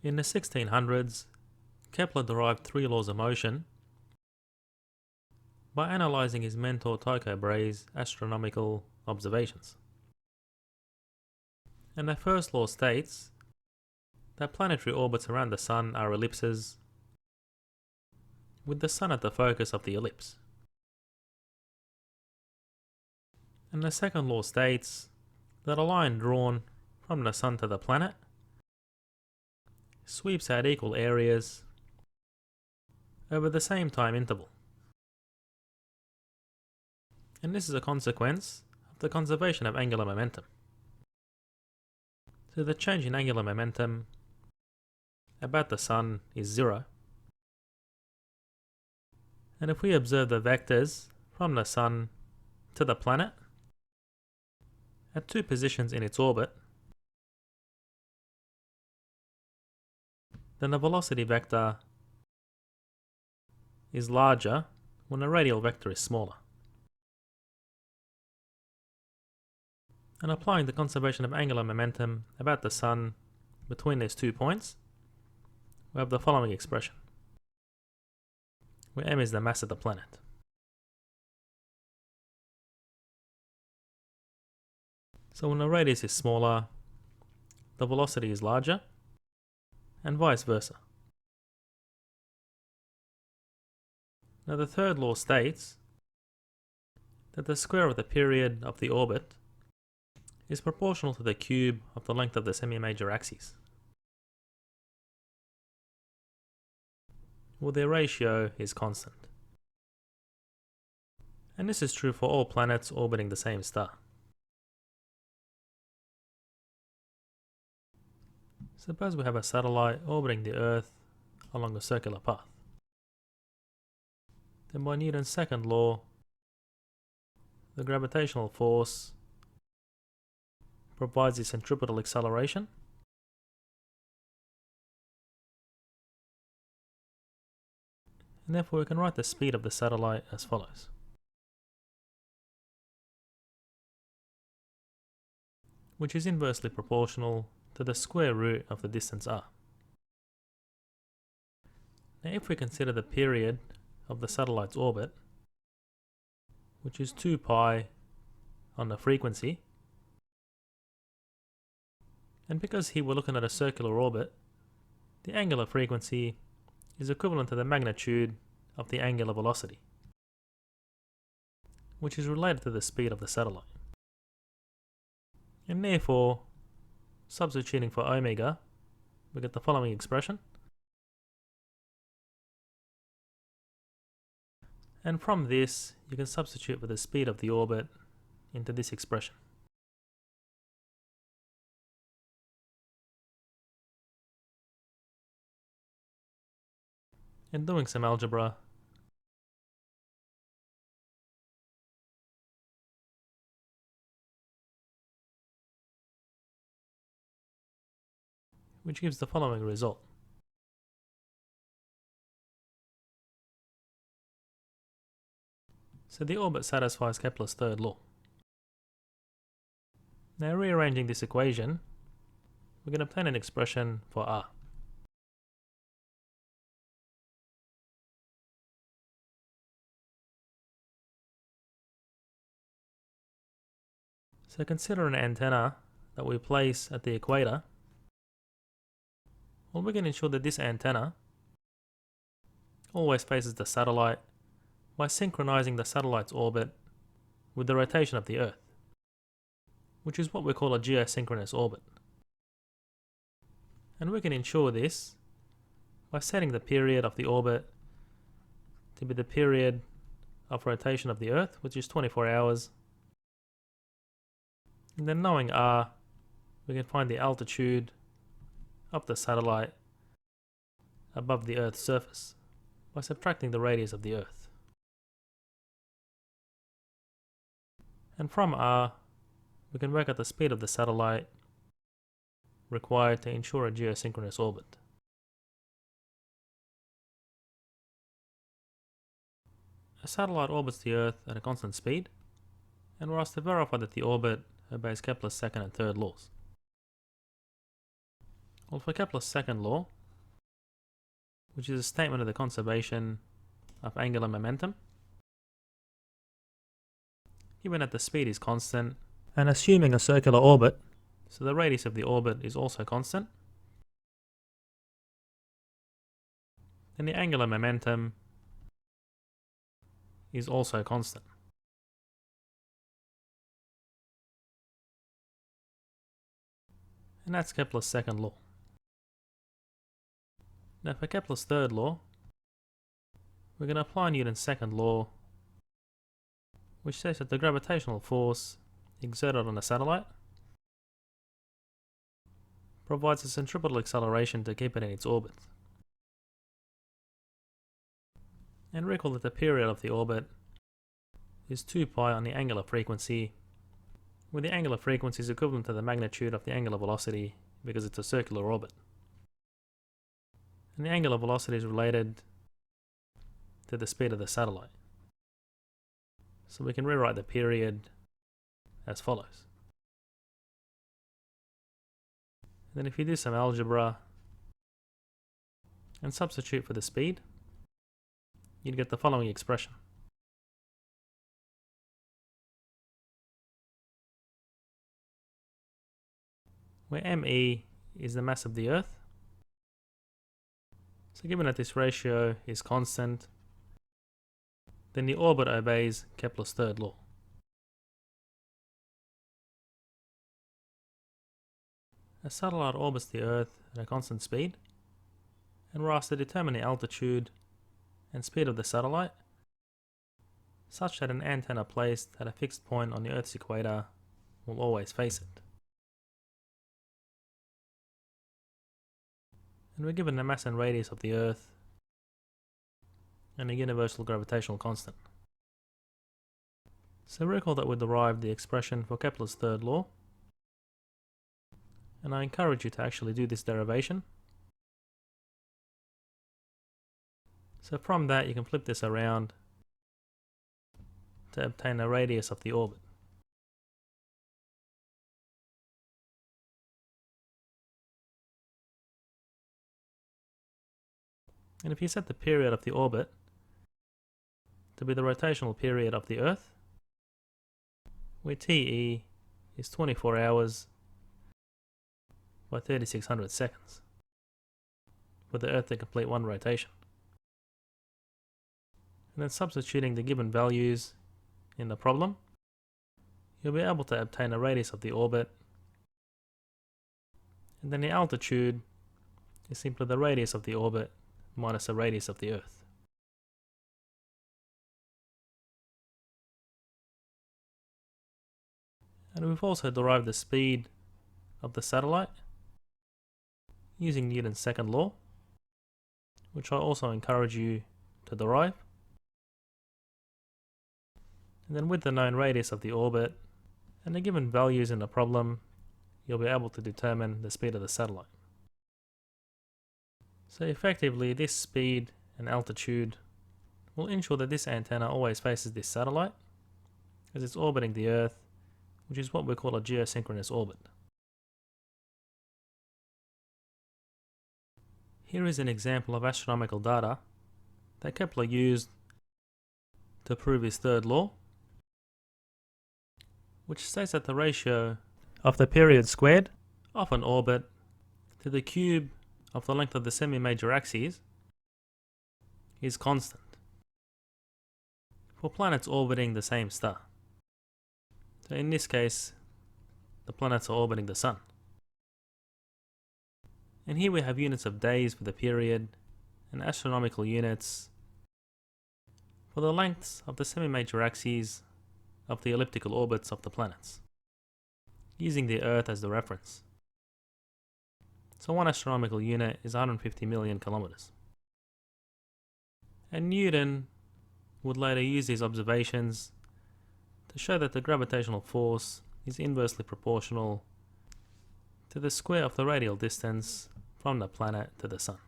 In the 1600s, Kepler derived 3 laws of motion by analysing his mentor Tycho Brahe's astronomical observations. And the first law states that planetary orbits around the Sun are ellipses, with the Sun at the focus of the ellipse. And the second law states that a line drawn from the Sun to the planet sweeps out equal areas over the same time interval. And this is a consequence of the conservation of angular momentum. So the change in angular momentum about the Sun is 0. And if we observe the vectors from the Sun to the planet at 2 positions in its orbit, then the velocity vector is larger when the radial vector is smaller. And applying the conservation of angular momentum about the Sun between these 2 points, we have the following expression, where m is the mass of the planet. So when the radius is smaller, the velocity is larger, and vice versa. Now the third law states that the square of the period of the orbit is proportional to the cube of the length of the semi-major axes, where their ratio is constant. And this is true for all planets orbiting the same star. Suppose we have a satellite orbiting the Earth along a circular path. Then by Newton's second law, the gravitational force provides the centripetal acceleration, and therefore we can write the speed of the satellite as follows. Which is inversely proportional to the square root of the distance r. Now if we consider the period of the satellite's orbit, which is 2 pi on the frequency, and because here we're looking at a circular orbit, the angular frequency is equivalent to the magnitude of the angular velocity, which is related to the speed of the satellite. And therefore, substituting for omega, we get the following expression. And from this, you can substitute for the speed of the orbit into this expression. And doing some algebra, which gives the following result. So the orbit satisfies Kepler's third law. Now rearranging this equation, we can obtain an expression for r. So consider an antenna that we place at the equator. Well, we can ensure that this antenna always faces the satellite by synchronizing the satellite's orbit with the rotation of the Earth, which is what we call a geosynchronous orbit. And we can ensure this by setting the period of the orbit to be the period of rotation of the Earth, which is 24 hours. And then knowing r, we can find the altitude of the satellite above the Earth's surface by subtracting the radius of the Earth. And from r, we can work out the speed of the satellite required to ensure a geosynchronous orbit. A satellite orbits the Earth at a constant speed, and we're asked to verify that the orbit obeys Kepler's second and third laws. Well, for Kepler's second law, which is a statement of the conservation of angular momentum, given that the speed is constant, and assuming a circular orbit, so the radius of the orbit is also constant, then the angular momentum is also constant. And that's Kepler's second law. Now for Kepler's third law, we're going to apply Newton's second law, which says that the gravitational force exerted on a satellite provides a centripetal acceleration to keep it in its orbit. And recall that the period of the orbit is 2 pi on the angular frequency, where the angular frequency is equivalent to the magnitude of the angular velocity because it's a circular orbit. And the angular velocity is related to the speed of the satellite. So we can rewrite the period as follows. And then if you do some algebra and substitute for the speed, you'd get the following expression. Where me is the mass of the Earth. So given that this ratio is constant, then the orbit obeys Kepler's third law. A satellite orbits the Earth at a constant speed, and we're asked to determine the altitude and speed of the satellite such that an antenna placed at a fixed point on the Earth's equator will always face it. And we're given the mass and radius of the Earth and a universal gravitational constant. So recall that we derived the expression for Kepler's third law, and I encourage you to actually do this derivation. So from that you can flip this around to obtain the radius of the orbit. And if you set the period of the orbit to be the rotational period of the Earth, where TE is 24 hours by 3600 seconds for the Earth to complete one rotation. And then substituting the given values in the problem, you'll be able to obtain a radius of the orbit, and then the altitude is simply the radius of the orbit minus the radius of the Earth. And we've also derived the speed of the satellite using Newton's second law, which I also encourage you to derive. And then with the known radius of the orbit and the given values in the problem, you'll be able to determine the speed of the satellite. So effectively, this speed and altitude will ensure that this antenna always faces this satellite as it's orbiting the Earth, which is what we call a geosynchronous orbit. Here is an example of astronomical data that Kepler used to prove his third law, which states that the ratio of the period squared of an orbit to the cube of the length of the semi-major axes is constant for planets orbiting the same star. So in this case, the planets are orbiting the Sun. And here we have units of days for the period and astronomical units for the lengths of the semi-major axes of the elliptical orbits of the planets, using the Earth as the reference. So one astronomical unit is 150 million kilometers. And Newton would later use these observations to show that the gravitational force is inversely proportional to the square of the radial distance from the planet to the Sun.